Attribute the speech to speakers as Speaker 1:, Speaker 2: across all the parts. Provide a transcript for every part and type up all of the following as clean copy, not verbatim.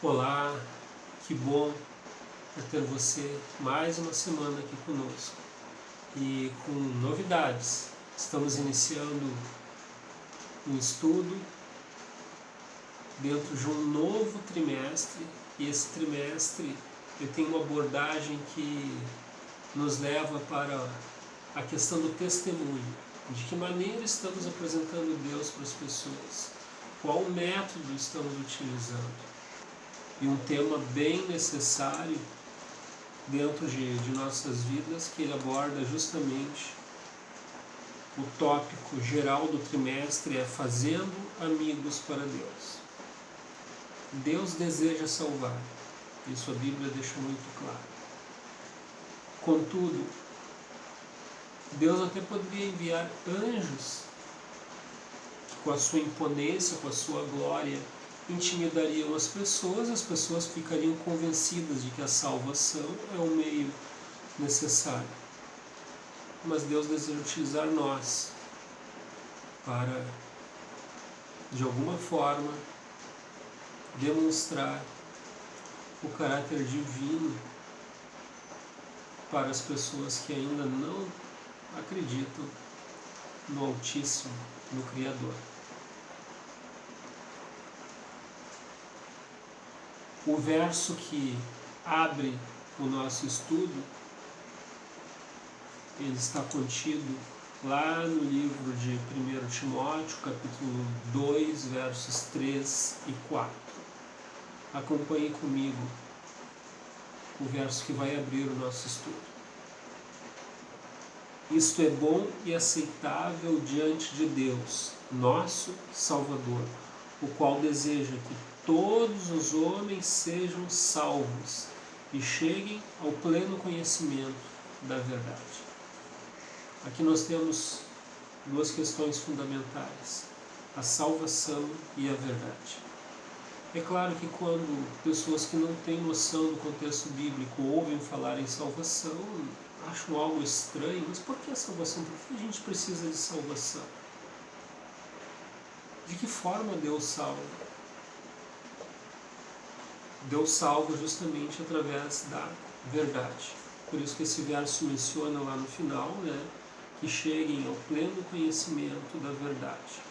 Speaker 1: Olá, que bom ter você mais uma semana aqui conosco e com novidades. Estamos iniciando um estudo dentro de um novo trimestre e esse trimestre eu tenho uma abordagem que nos leva para a questão do testemunho. De que maneira estamos apresentando Deus para as pessoas? Qual método estamos utilizando? E um tema bem necessário dentro de nossas vidas, que ele aborda justamente o tópico geral do trimestre, é fazendo amigos para Deus. Deus deseja salvar, isso a Bíblia deixa muito claro. Contudo, Deus até poderia enviar anjos que, com a sua imponência, com a sua glória, intimidariam as pessoas ficariam convencidas de que a salvação é o meio necessário. Mas Deus deseja utilizar nós para, de alguma forma, demonstrar o caráter divino para as pessoas que ainda não acreditam no Altíssimo, no Criador. O verso que abre o nosso estudo, ele está contido lá no livro de 1 Timóteo, capítulo 2, versos 3 e 4. Acompanhe comigo o verso que vai abrir o nosso estudo. Isto é bom e aceitável diante de Deus, nosso Salvador, o qual deseja que todos os homens sejam salvos e cheguem ao pleno conhecimento da verdade. Aqui nós temos duas questões fundamentais, a salvação e a verdade. É claro que quando pessoas que não têm noção do contexto bíblico ouvem falar em salvação, acham algo estranho, mas por que a salvação? Por que a gente precisa de salvação? De que forma Deus salva? Deus salva justamente através da verdade. Por isso que esse verso menciona lá no final, que cheguem ao pleno conhecimento da verdade.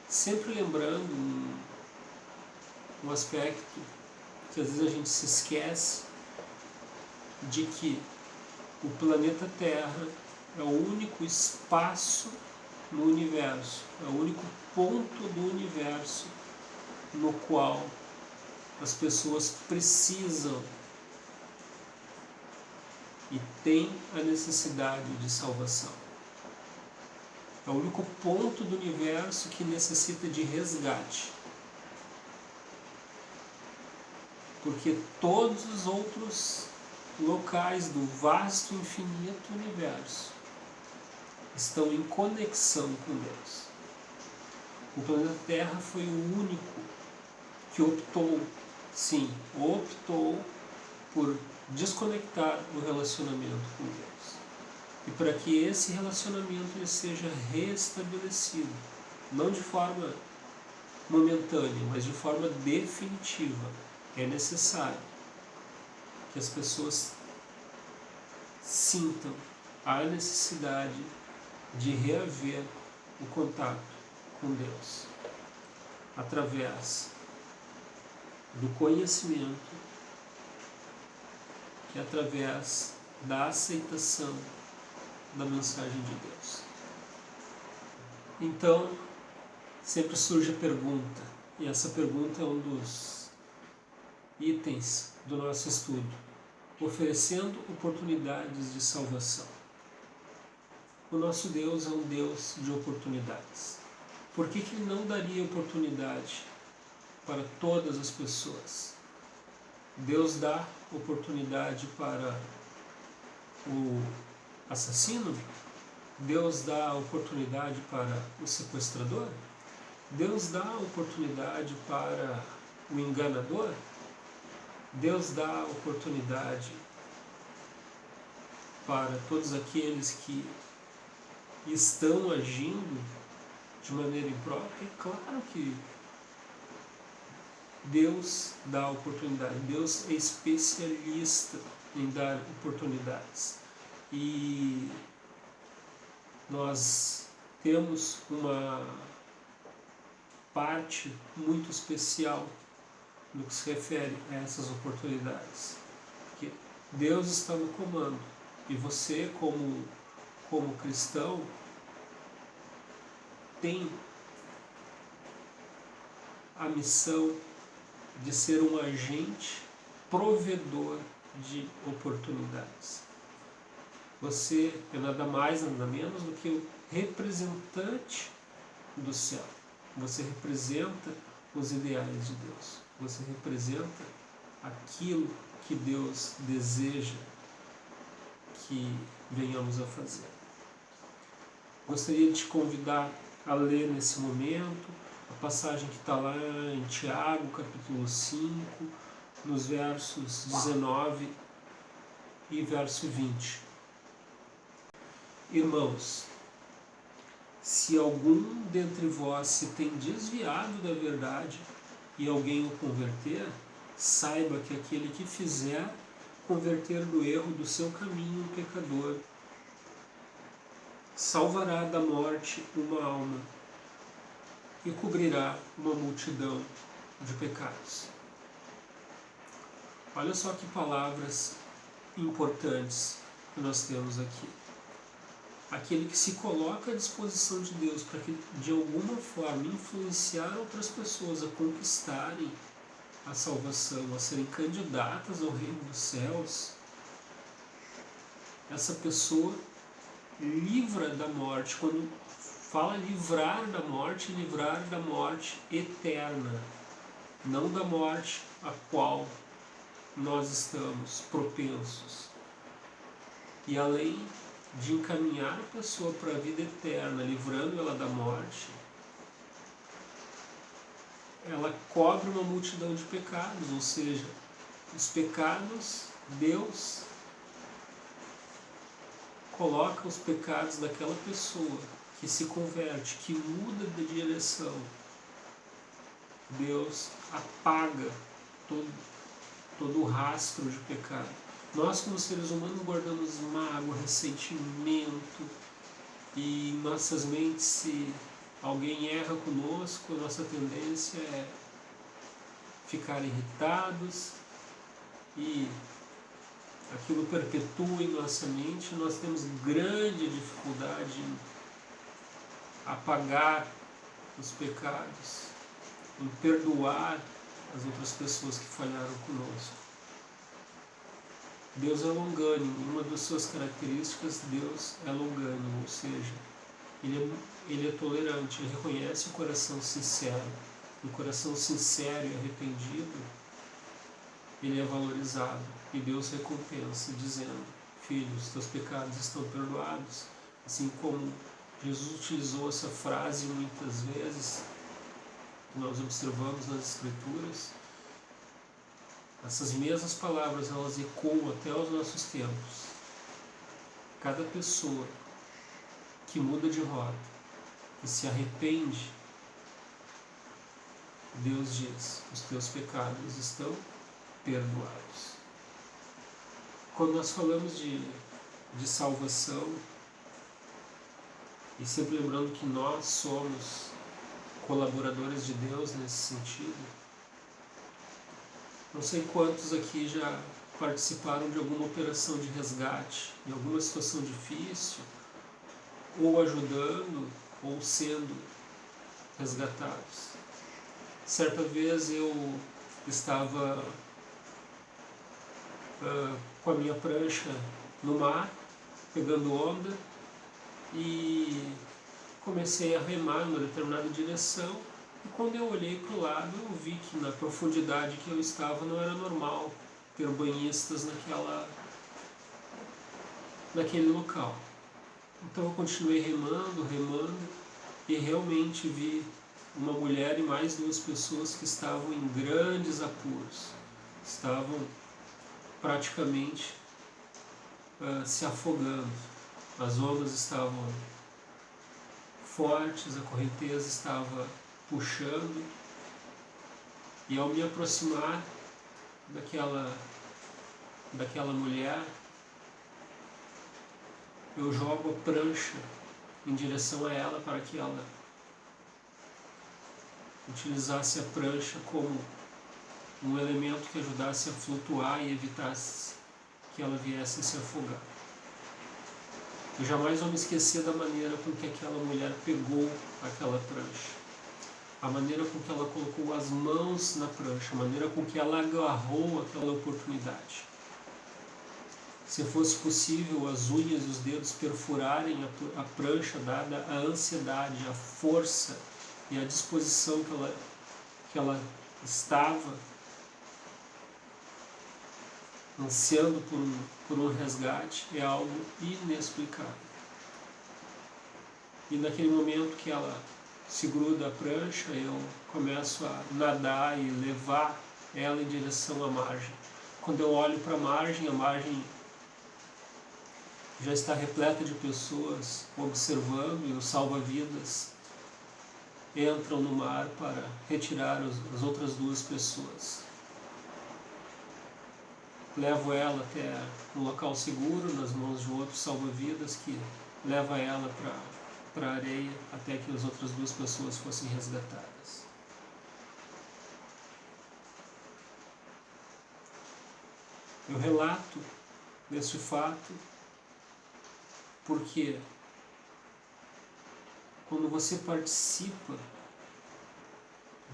Speaker 1: Sempre lembrando um aspecto que às vezes a gente se esquece, de que o planeta Terra é o único espaço no universo, é o único ponto do universo no qual as pessoas precisam e têm a necessidade de salvação. É o único ponto do universo que necessita de resgate. Porque todos os outros locais do vasto e infinito universo estão em conexão com Deus. O planeta Terra foi o único que optou por desconectar o relacionamento com Deus. E para que esse relacionamento ele seja restabelecido, não de forma momentânea, mas de forma definitiva, é necessário que as pessoas sintam a necessidade de reaver o contato com Deus através do conhecimento e através da aceitação da mensagem de Deus. Então, sempre surge a pergunta, e essa pergunta é um dos itens do nosso estudo, oferecendo oportunidades de salvação. O nosso Deus é um Deus de oportunidades. Por que Ele não daria oportunidade para todas as pessoas? Deus dá oportunidade para o assassino? Deus dá oportunidade para o sequestrador? Deus dá oportunidade para o enganador? Deus dá oportunidade para todos aqueles que estão agindo de maneira imprópria? É claro que Deus dá oportunidade, Deus é especialista em dar oportunidades. E nós temos uma parte muito especial no que se refere a essas oportunidades. Que Deus está no comando e você, como cristão, tem a missão de ser um agente provedor de oportunidades. Você é nada mais, nada menos do que o representante do céu. Você representa os ideais de Deus. Você representa aquilo que Deus deseja que venhamos a fazer. Gostaria de te convidar a ler nesse momento a passagem que está lá em Tiago, capítulo 5, nos versos 19 e verso 20. Irmãos, se algum dentre vós se tem desviado da verdade e alguém o converter, saiba que aquele que fizer converter do erro do seu caminho um pecador, salvará da morte uma alma e cobrirá uma multidão de pecados. Olha só que palavras importantes que nós temos aqui. Aquele que se coloca à disposição de Deus para que de alguma forma influenciar outras pessoas a conquistarem a salvação, a serem candidatas ao reino dos céus, essa pessoa livra da morte. Quando fala livrar da morte eterna, não da morte a qual nós estamos propensos. E além de encaminhar a pessoa para a vida eterna, livrando ela da morte, ela cobre uma multidão de pecados, ou seja, os pecados, Deus coloca os pecados daquela pessoa que se converte, que muda de direção. Deus apaga todo o rastro de pecado. Nós, como seres humanos, guardamos mágoa, ressentimento, e em nossas mentes, se alguém erra conosco, a nossa tendência é ficar irritados, e aquilo perpetua em nossa mente. Nós temos grande dificuldade em apagar os pecados, em perdoar as outras pessoas que falharam conosco. Deus é longânimo, uma das suas características, Deus é longânimo, ou seja, ele é tolerante, ele reconhece o coração sincero. Um coração sincero e arrependido, ele é valorizado, e Deus recompensa, dizendo: filho, os teus pecados estão perdoados. Assim como Jesus utilizou essa frase muitas vezes, nós observamos nas Escrituras, essas mesmas palavras, elas ecoam até os nossos tempos. Cada pessoa que muda de rota, que se arrepende, Deus diz: os teus pecados estão perdoados. Quando nós falamos de salvação, e sempre lembrando que nós somos colaboradores de Deus nesse sentido, não sei quantos aqui já participaram de alguma operação de resgate, em alguma situação difícil, ou ajudando, ou sendo resgatados. Certa vez eu estava com a minha prancha no mar, pegando onda, e comecei a remar em uma determinada direção, e quando eu olhei para o lado, eu vi que na profundidade que eu estava não era normal ter banhistas naquele local. Então eu continuei remando, e realmente vi uma mulher e mais 2 pessoas que estavam em grandes apuros, estavam praticamente se afogando. As ondas estavam fortes, a correnteza estava puxando, E ao me aproximar daquela mulher, eu jogo a prancha em direção a ela para que ela utilizasse a prancha como um elemento que ajudasse a flutuar e evitasse que ela viesse a se afogar. Eu jamais vou me esquecer da maneira com que aquela mulher pegou aquela prancha, a maneira com que ela colocou as mãos na prancha, a maneira com que ela agarrou aquela oportunidade. Se fosse possível, as unhas e os dedos perfurarem a prancha, dada a ansiedade, a força e a disposição que ela estava ansiando por um resgate, é algo inexplicável. E naquele momento que ela se gruda a prancha, eu começo a nadar e levar ela em direção à margem. Quando eu olho para a margem já está repleta de pessoas observando, e os salva-vidas entram no mar para retirar as outras duas pessoas. Levo ela até um local seguro, nas mãos de outro salva-vidas, que leva ela para a areia até que as outras duas pessoas fossem resgatadas. Eu relato este fato porque quando você participa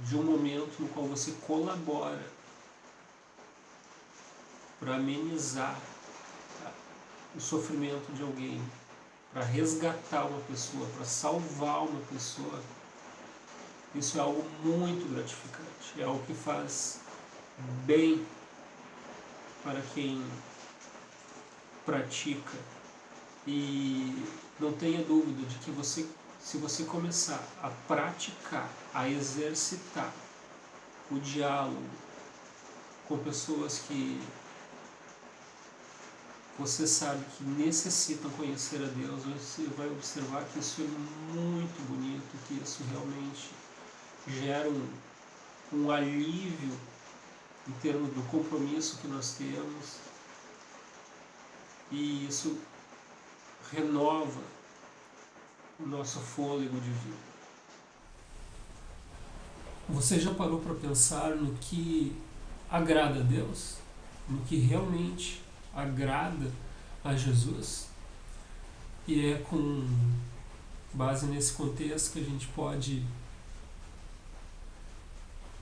Speaker 1: de um momento no qual você colabora para amenizar o sofrimento de alguém, para resgatar uma pessoa, para salvar uma pessoa, isso é algo muito gratificante, é algo que faz bem para quem pratica. E não tenha dúvida de que se você começar a praticar, a exercitar o diálogo com pessoas que você sabe que necessitam conhecer a Deus, você vai observar que isso é muito bonito, que isso realmente gera um alívio em termos do compromisso que nós temos, e isso renova o nosso fôlego de vida. Você já parou para pensar no que agrada a Deus? No que realmente agrada a Jesus? E é com base nesse contexto que a gente pode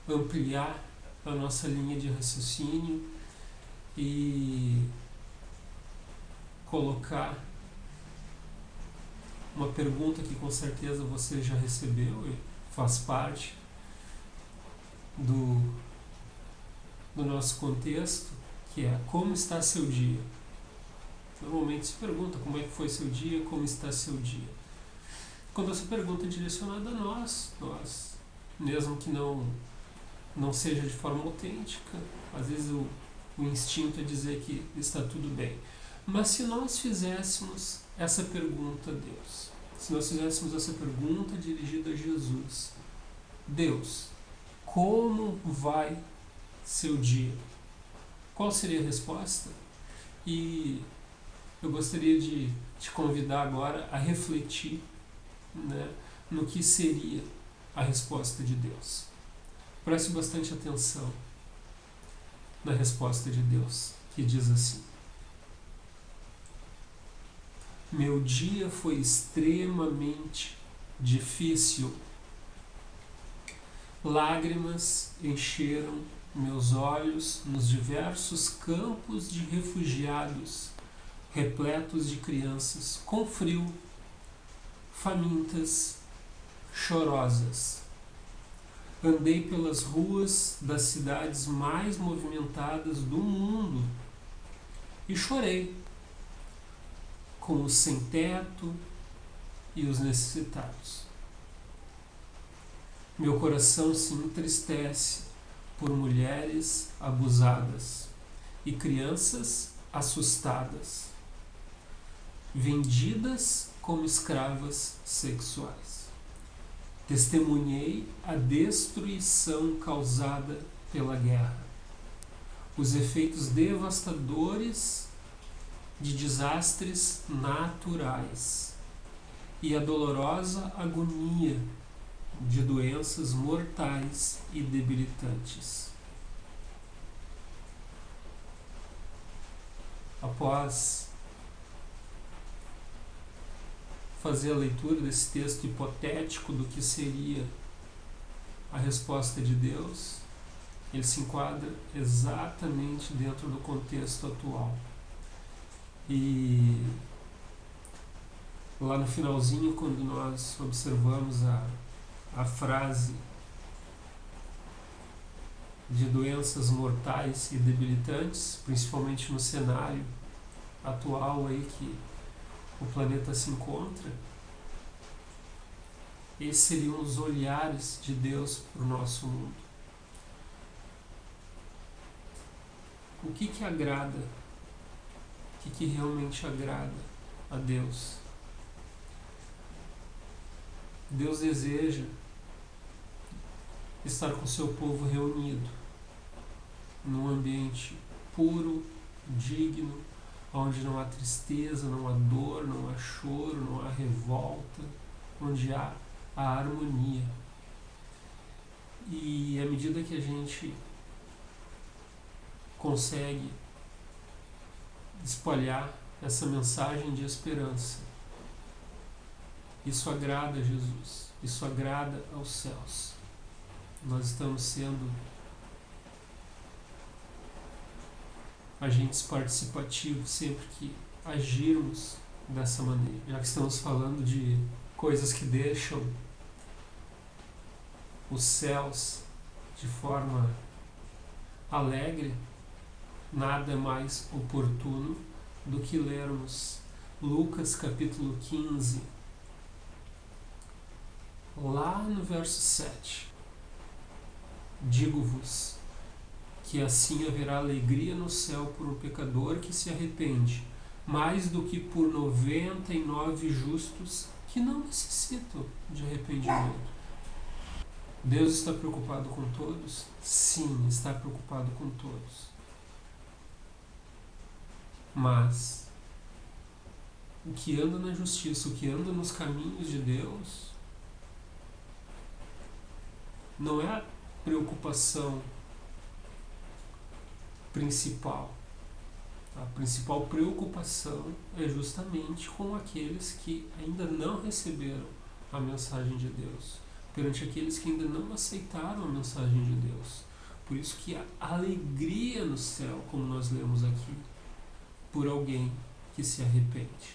Speaker 1: ampliar a nossa linha de raciocínio e colocar uma pergunta que com certeza você já recebeu e faz parte do nosso contexto, que é: como está seu dia? Normalmente se pergunta como é que foi seu dia, como está seu dia. Quando essa pergunta é direcionada a nós, mesmo que não seja de forma autêntica, às vezes o instinto é dizer que está tudo bem. Mas se nós fizéssemos essa pergunta a Deus, se nós fizéssemos essa pergunta dirigida a Jesus: Deus, como vai seu dia? Qual seria a resposta? E eu gostaria de te convidar agora a refletir, no que seria a resposta de Deus. Preste bastante atenção na resposta de Deus, que diz assim: meu dia foi extremamente difícil. Lágrimas encheram meus olhos nos diversos campos de refugiados, repletos de crianças com frio, famintas, chorosas. Andei pelas ruas das cidades mais movimentadas do mundo e chorei com os sem-teto e os necessitados. Meu coração se entristece por mulheres abusadas e crianças assustadas, vendidas como escravas sexuais. Testemunhei a destruição causada pela guerra, os efeitos devastadores de desastres naturais e a dolorosa agonia de doenças mortais e debilitantes. Após fazer a leitura desse texto hipotético do que seria a resposta de Deus, ele se enquadra exatamente dentro do contexto atual. E lá no finalzinho, quando nós observamos a frase de doenças mortais e debilitantes, principalmente no cenário atual aí que o planeta se encontra, esses seriam os olhares de Deus para o nosso mundo. O que agrada? O que realmente agrada a Deus? Deus deseja estar com seu povo reunido num ambiente puro, digno, onde não há tristeza, não há dor, não há choro, não há revolta, onde há a harmonia. E à medida que a gente consegue espalhar essa mensagem de esperança, isso agrada a Jesus, isso agrada aos céus. Nós estamos sendo agentes participativos sempre que agirmos dessa maneira. Já que estamos falando de coisas que deixam os céus de forma alegre, nada é mais oportuno do que lermos Lucas capítulo 15, lá no verso 7. Digo-vos que assim haverá alegria no céu por um pecador que se arrepende, mais do que por 99 justos que não necessitam de arrependimento. Deus está preocupado com todos? Sim, está preocupado com todos. Mas o que anda na justiça, o que anda nos caminhos de Deus, não é a preocupação principal. A principal preocupação é justamente com aqueles que ainda não receberam a mensagem de Deus, perante aqueles que ainda não aceitaram a mensagem de Deus. Por isso que há alegria no céu, como nós lemos aqui, por alguém que se arrepende.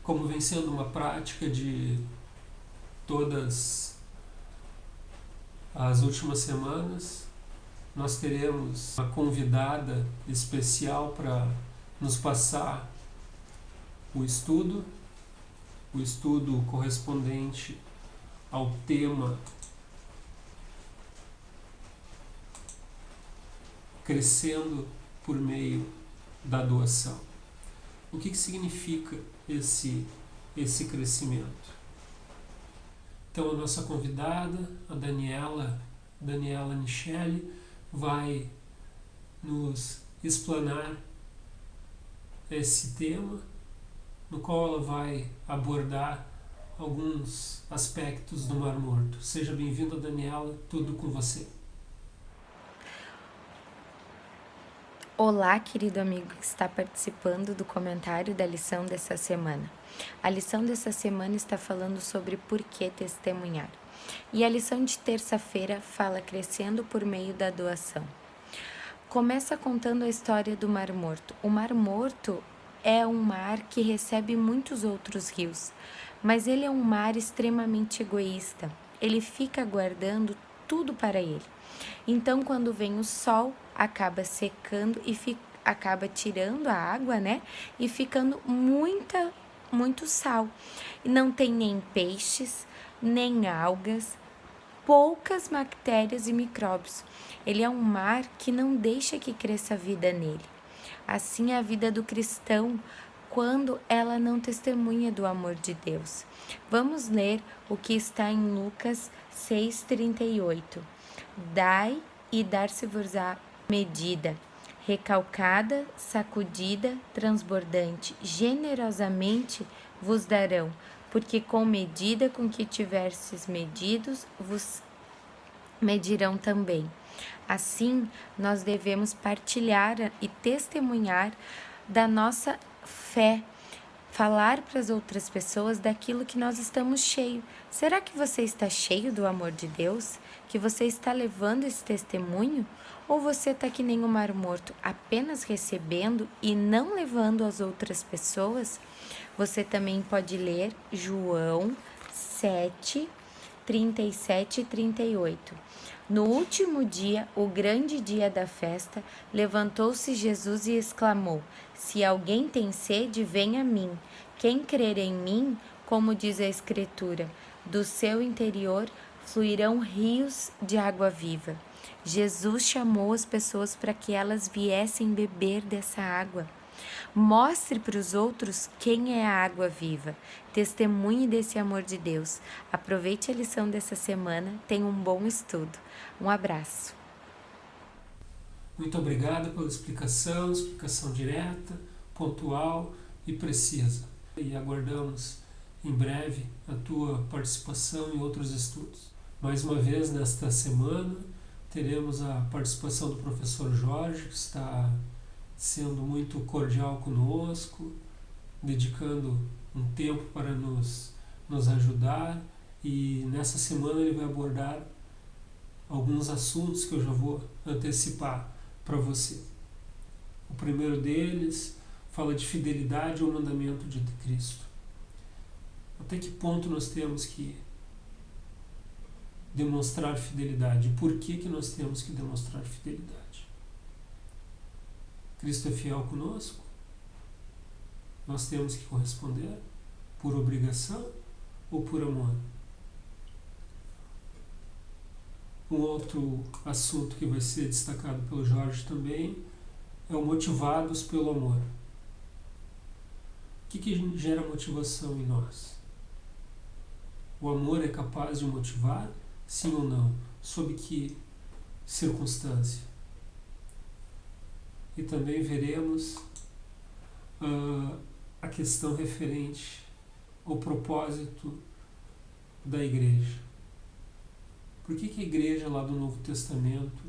Speaker 1: Como vem sendo uma prática de todas as últimas semanas, nós teremos uma convidada especial para nos passar o estudo correspondente ao tema Crescendo por meio da doação. O que significa esse crescimento? Então a nossa convidada, a Daniela Nichelle, vai nos explanar esse tema, no qual ela vai abordar alguns aspectos do Mar Morto. Seja bem-vinda, Daniela, tudo com você.
Speaker 2: Olá, querido amigo que está participando do comentário da lição dessa semana. A lição dessa semana está falando sobre por que testemunhar. E a lição de terça-feira fala crescendo por meio da doação. Começa contando a história do Mar Morto. O Mar Morto é um mar que recebe muitos outros rios, mas ele é um mar extremamente egoísta. Ele fica guardando tudo para ele. Então, quando vem o sol, acaba secando e acaba tirando a água, né? E ficando muito sal. E não tem nem peixes, nem algas, poucas bactérias e micróbios. Ele é um mar que não deixa que cresça a vida nele. Assim é a vida do cristão quando ela não testemunha do amor de Deus. Vamos ler o que está em Lucas 6,38. Dai e dar-se-vos-á medida, recalcada, sacudida, transbordante, generosamente vos darão, porque com medida com que tiverdes medidos, vos medirão também. Assim, nós devemos partilhar e testemunhar da nossa fé, falar para as outras pessoas daquilo que nós estamos cheios. Será que você está cheio do amor de Deus? Que você está levando esse testemunho? Ou você está que nem o mar morto, apenas recebendo e não levando às outras pessoas? Você também pode ler João 7, 37 e 38. No último dia, o grande dia da festa, levantou-se Jesus e exclamou: Se alguém tem sede, venha a mim. Quem crer em mim, como diz a Escritura, do seu interior fluirão rios de água viva. Jesus chamou as pessoas para que elas viessem beber dessa água. Mostre para os outros quem é a água viva. Testemunhe desse amor de Deus. Aproveite a lição dessa semana. Tenha um bom estudo. Um abraço.
Speaker 1: Muito obrigado pela explicação direta, pontual e precisa. E aguardamos em breve a tua participação em outros estudos. Mais uma vez, nesta semana, teremos a participação do professor Jorge, que está sendo muito cordial conosco, dedicando um tempo para nos ajudar, e nessa semana ele vai abordar alguns assuntos que eu já vou antecipar para você. O primeiro deles fala de fidelidade ao mandamento de Cristo. Até que ponto nós temos que demonstrar fidelidade? Por que nós temos que demonstrar fidelidade? Cristo é fiel conosco? Nós temos que corresponder por obrigação ou por amor? Um outro assunto que vai ser destacado pelo Jorge também é o motivados pelo amor. O que gera motivação em nós? O amor é capaz de motivar? Sim ou não? Sob que circunstância? E também veremos a questão referente ao propósito da igreja. Por que a igreja lá do Novo Testamento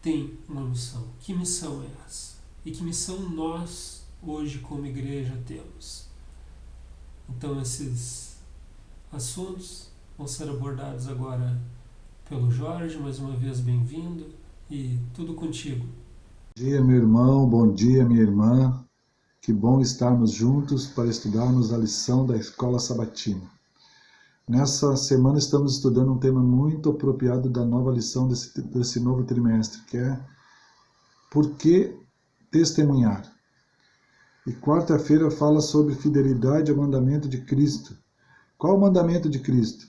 Speaker 1: tem uma missão? Que missão é essa? E que missão nós, hoje, como igreja, temos? Então, esses assuntos vão ser abordados agora pelo Jorge. Mais uma vez, bem-vindo, e tudo contigo.
Speaker 3: Bom dia, meu irmão, bom dia, minha irmã. Que bom estarmos juntos para estudarmos a lição da Escola Sabatina. Nessa semana estamos estudando um tema muito apropriado da nova lição desse novo trimestre, que é Por que testemunhar? E quarta-feira fala sobre fidelidade ao mandamento de Cristo. Qual o mandamento de Cristo?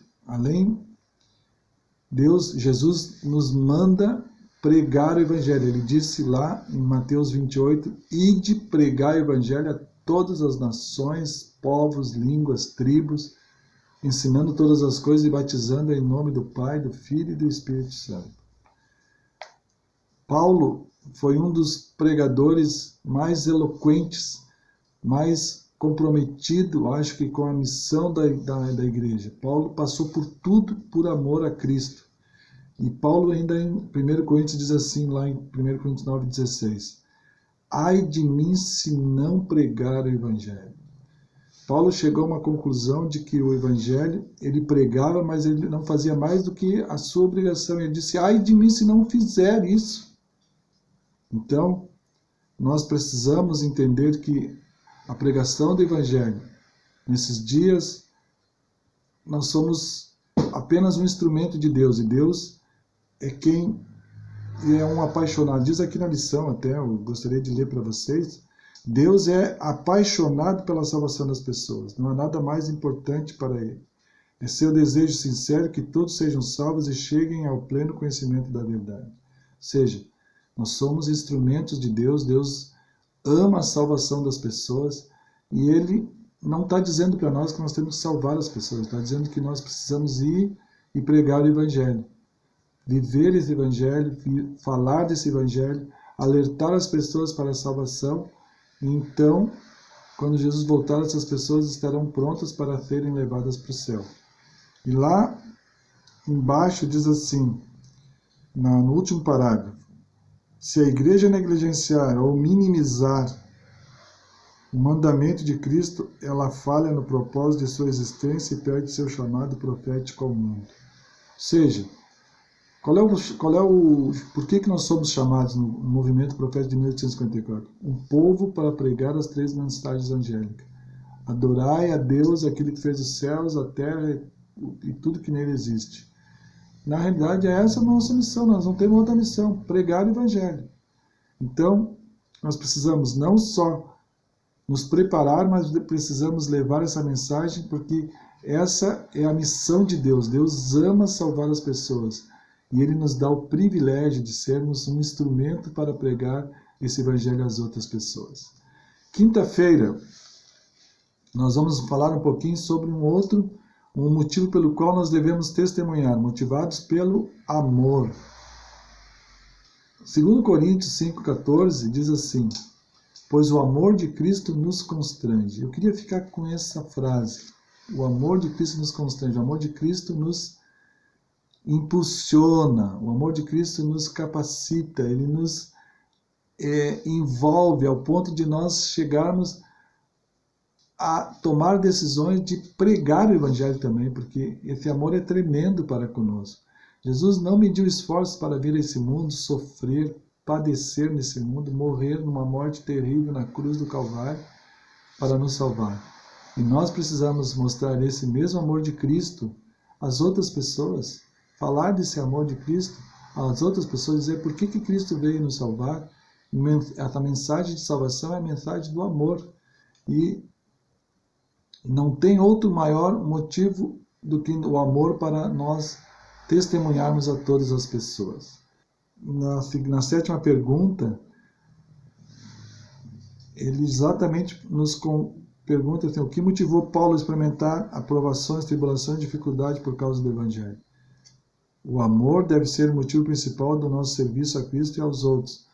Speaker 3: Jesus nos manda pregar o Evangelho. Ele disse lá em Mateus 28, ide pregar o Evangelho a todas as nações, povos, línguas, tribos, ensinando todas as coisas e batizando em nome do Pai, do Filho e do Espírito Santo. Paulo foi um dos pregadores mais eloquentes, mais comprometido, acho que com a missão da igreja. Paulo passou por tudo por amor a Cristo. E Paulo ainda em 1 Coríntios diz assim, lá em 1 Coríntios 9,16, ai de mim se não pregar o Evangelho. Paulo chegou a uma conclusão de que o Evangelho, ele pregava, mas ele não fazia mais do que a sua obrigação. Ele disse, ai de mim se não fizer isso. Então, nós precisamos entender que a pregação do Evangelho, nesses dias, nós somos apenas um instrumento de Deus, e Deus é quem é um apaixonado. Diz aqui na lição, até eu gostaria de ler para vocês, Deus é apaixonado pela salvação das pessoas. Não há nada mais importante para Ele. É seu desejo sincero que todos sejam salvos e cheguem ao pleno conhecimento da verdade. Ou seja, nós somos instrumentos de Deus. Deus ama a salvação das pessoas e Ele não está dizendo para nós que nós temos que salvar as pessoas. Está dizendo que nós precisamos ir e pregar o Evangelho. viver esse evangelho, falar desse evangelho, alertar as pessoas para a salvação, e então, quando Jesus voltar, essas pessoas estarão prontas para serem levadas para o céu. E lá embaixo diz assim, no último parágrafo: se a igreja negligenciar ou minimizar o mandamento de Cristo, ela falha no propósito de sua existência e perde seu chamado profético ao mundo. Ou seja, por que nós somos chamados no movimento profético de 1854? Um povo para pregar as 3 mensagens angélicas. Adorai a Deus, aquele que fez os céus, a terra e tudo que nele existe. Na realidade, é essa a nossa missão, nós não temos outra missão, pregar o evangelho. Então, nós precisamos não só nos preparar, mas precisamos levar essa mensagem, porque essa é a missão de Deus. Deus ama salvar as pessoas. E Ele nos dá o privilégio de sermos um instrumento para pregar esse evangelho às outras pessoas. Quinta-feira, nós vamos falar um pouquinho sobre um motivo pelo qual nós devemos testemunhar, motivados pelo amor. 2 Coríntios 5,14 diz assim: pois o amor de Cristo nos constrange. Eu queria ficar com essa frase. O amor de Cristo nos constrange. O amor de Cristo nos impulsiona. O amor de Cristo nos capacita. Ele nos envolve ao ponto de nós chegarmos a tomar decisões de pregar o evangelho também, porque esse amor é tremendo para conosco. Jesus não mediu esforços para vir a esse mundo, sofrer, padecer nesse mundo, morrer numa morte terrível na cruz do Calvário para nos salvar. E nós precisamos mostrar esse mesmo amor de Cristo às outras pessoas, falar desse amor de Cristo às outras pessoas, dizer por que Cristo veio nos salvar. Essa mensagem de salvação é a mensagem do amor. E não tem outro maior motivo do que o amor para nós testemunharmos a todas as pessoas. Na 7ª pergunta, ele exatamente nos pergunta assim, o que motivou Paulo a experimentar aprovações, tribulações e dificuldades por causa do Evangelho? O amor deve ser o motivo principal do nosso serviço a Cristo e aos outros.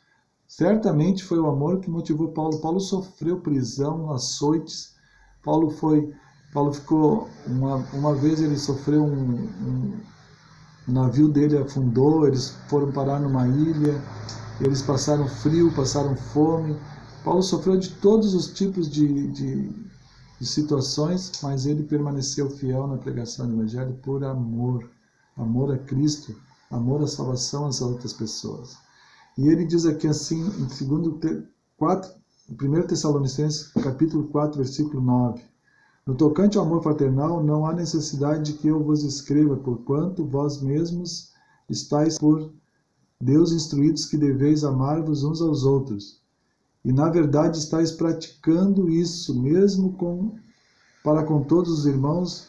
Speaker 3: Certamente foi o amor que motivou Paulo. Paulo sofreu prisão, açoites. Paulo ficou, uma vez ele sofreu o navio dele afundou, eles foram parar numa ilha, eles passaram frio, passaram fome. Paulo sofreu de todos os tipos de situações, mas ele permaneceu fiel na pregação do Evangelho por amor. Amor a Cristo, amor à salvação às outras pessoas. E ele diz aqui assim, em 1 Tessalonicenses, capítulo 4, versículo 9. No tocante ao amor fraternal, não há necessidade de que eu vos escreva, porquanto vós mesmos estáis por Deus instruídos que deveis amar-vos uns aos outros. E na verdade estáis praticando isso mesmo para com todos os irmãos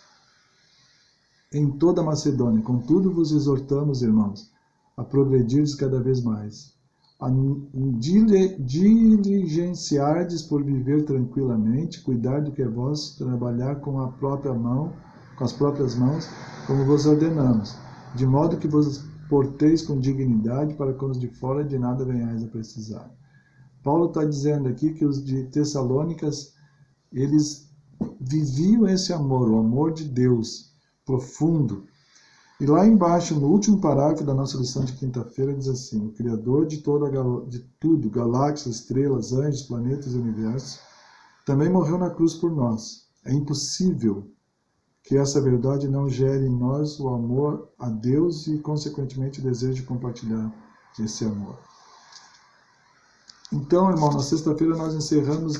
Speaker 3: em toda a Macedônia. Contudo vos exortamos, irmãos, a progredirdes cada vez mais, a diligenciardes por viver tranquilamente, cuidar do que é vosso, trabalhar com as próprias mãos, como vos ordenamos, de modo que vos porteis com dignidade, para que os de fora de nada venhais a precisar. Paulo está dizendo aqui que os de Tessalônicas, eles viviam esse amor, o amor de Deus, profundo. E lá embaixo, no último parágrafo da nossa lição de quinta-feira, diz assim: o Criador de tudo, galáxias, estrelas, anjos, planetas e universos, também morreu na cruz por nós. É impossível que essa verdade não gere em nós o amor a Deus e, consequentemente, o desejo de compartilhar esse amor. Então, irmão, na sexta-feira nós encerramos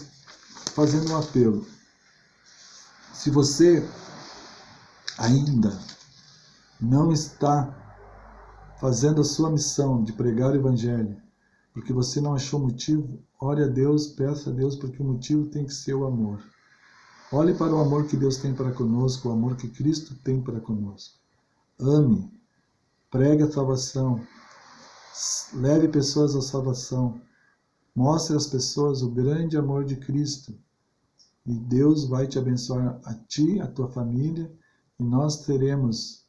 Speaker 3: fazendo um apelo. Se você ainda não está fazendo a sua missão de pregar o Evangelho, porque você não achou motivo, ore a Deus, peça a Deus, porque o motivo tem que ser o amor. Olhe para o amor que Deus tem para conosco, o amor que Cristo tem para conosco. Ame, pregue a salvação, leve pessoas à salvação, mostre às pessoas o grande amor de Cristo, e Deus vai te abençoar a ti, a tua família, e nós teremos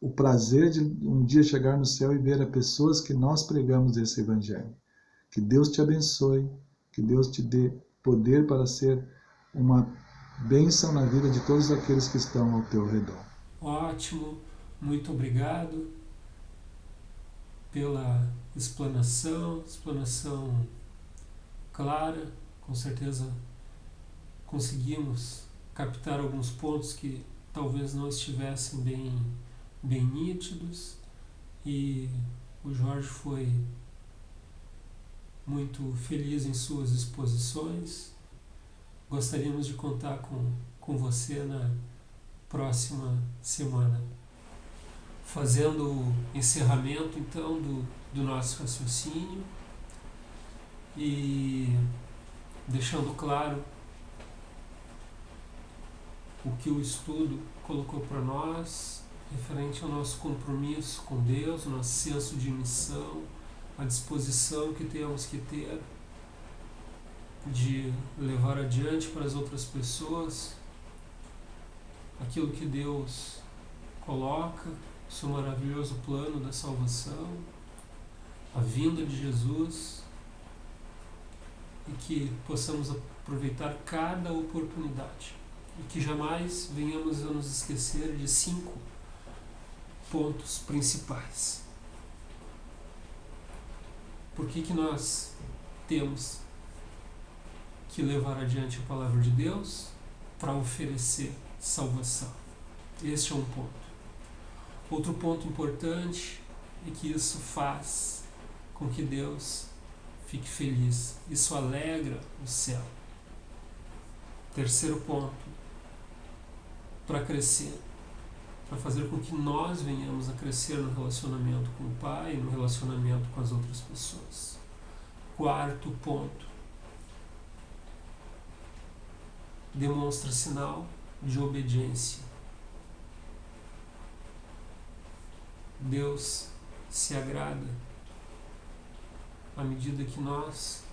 Speaker 3: o prazer de um dia chegar no céu e ver as pessoas que nós pregamos esse evangelho. Que Deus te abençoe, que Deus te dê poder para ser uma bênção na vida de todos aqueles que estão ao teu redor.
Speaker 1: Ótimo, muito obrigado pela explanação clara. Com certeza conseguimos captar alguns pontos que talvez não estivessem bem nítidos, e o Jorge foi muito feliz em suas exposições. Gostaríamos de contar com você na próxima semana, fazendo o encerramento então do nosso raciocínio e deixando claro o que o estudo colocou para nós, referente ao nosso compromisso com Deus, o nosso senso de missão, a disposição que temos que ter de levar adiante para as outras pessoas aquilo que Deus coloca, o seu maravilhoso plano da salvação, a vinda de Jesus, e que possamos aproveitar cada oportunidade e que jamais venhamos a nos esquecer de 5 pontos principais. Por que nós temos que levar adiante a palavra de Deus? Para oferecer salvação. Este é um ponto. Outro ponto importante é que isso faz com que Deus fique feliz. Isso alegra o céu. Terceiro ponto, para crescer, para fazer com que nós venhamos a crescer no relacionamento com o Pai, no relacionamento com as outras pessoas. Quarto ponto, demonstra sinal de obediência. Deus se agrada à medida que nós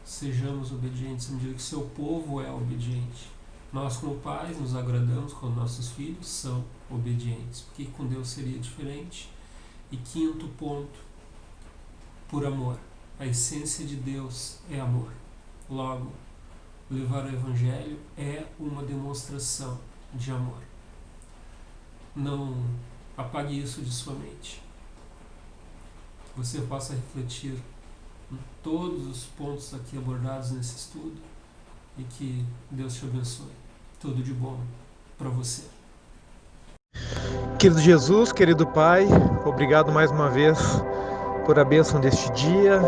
Speaker 1: sejamos obedientes, à medida que seu povo é obediente. Nós, como pais, nos agradamos quando nossos filhos são obedientes. Por que com Deus seria diferente? E quinto ponto, por amor. A essência de Deus é amor. Logo, levar o Evangelho é uma demonstração de amor. Não apague isso de sua mente. Que você possa refletir em todos os pontos aqui abordados nesse estudo e que Deus te abençoe. Tudo de bom para você.
Speaker 4: Querido Jesus, querido Pai, obrigado mais uma vez por a bênção deste dia,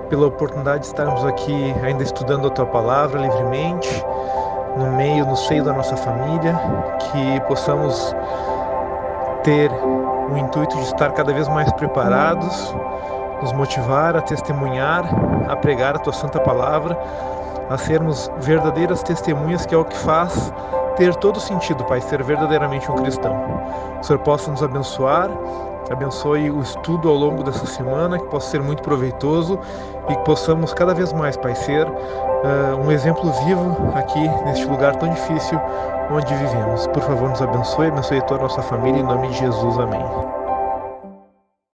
Speaker 4: pela oportunidade de estarmos aqui ainda estudando a Tua Palavra livremente, no seio da nossa família, que possamos ter o intuito de estar cada vez mais preparados, nos motivar a testemunhar, a pregar a Tua Santa Palavra, a sermos verdadeiras testemunhas, que é o que faz ter todo sentido, Pai, ser verdadeiramente um cristão. Que o Senhor possa nos abençoar, abençoe o estudo ao longo dessa semana, que possa ser muito proveitoso e que possamos cada vez mais, Pai, ser um exemplo vivo aqui neste lugar tão difícil onde vivemos. Por favor, nos abençoe toda a nossa família, em nome de Jesus. Amém.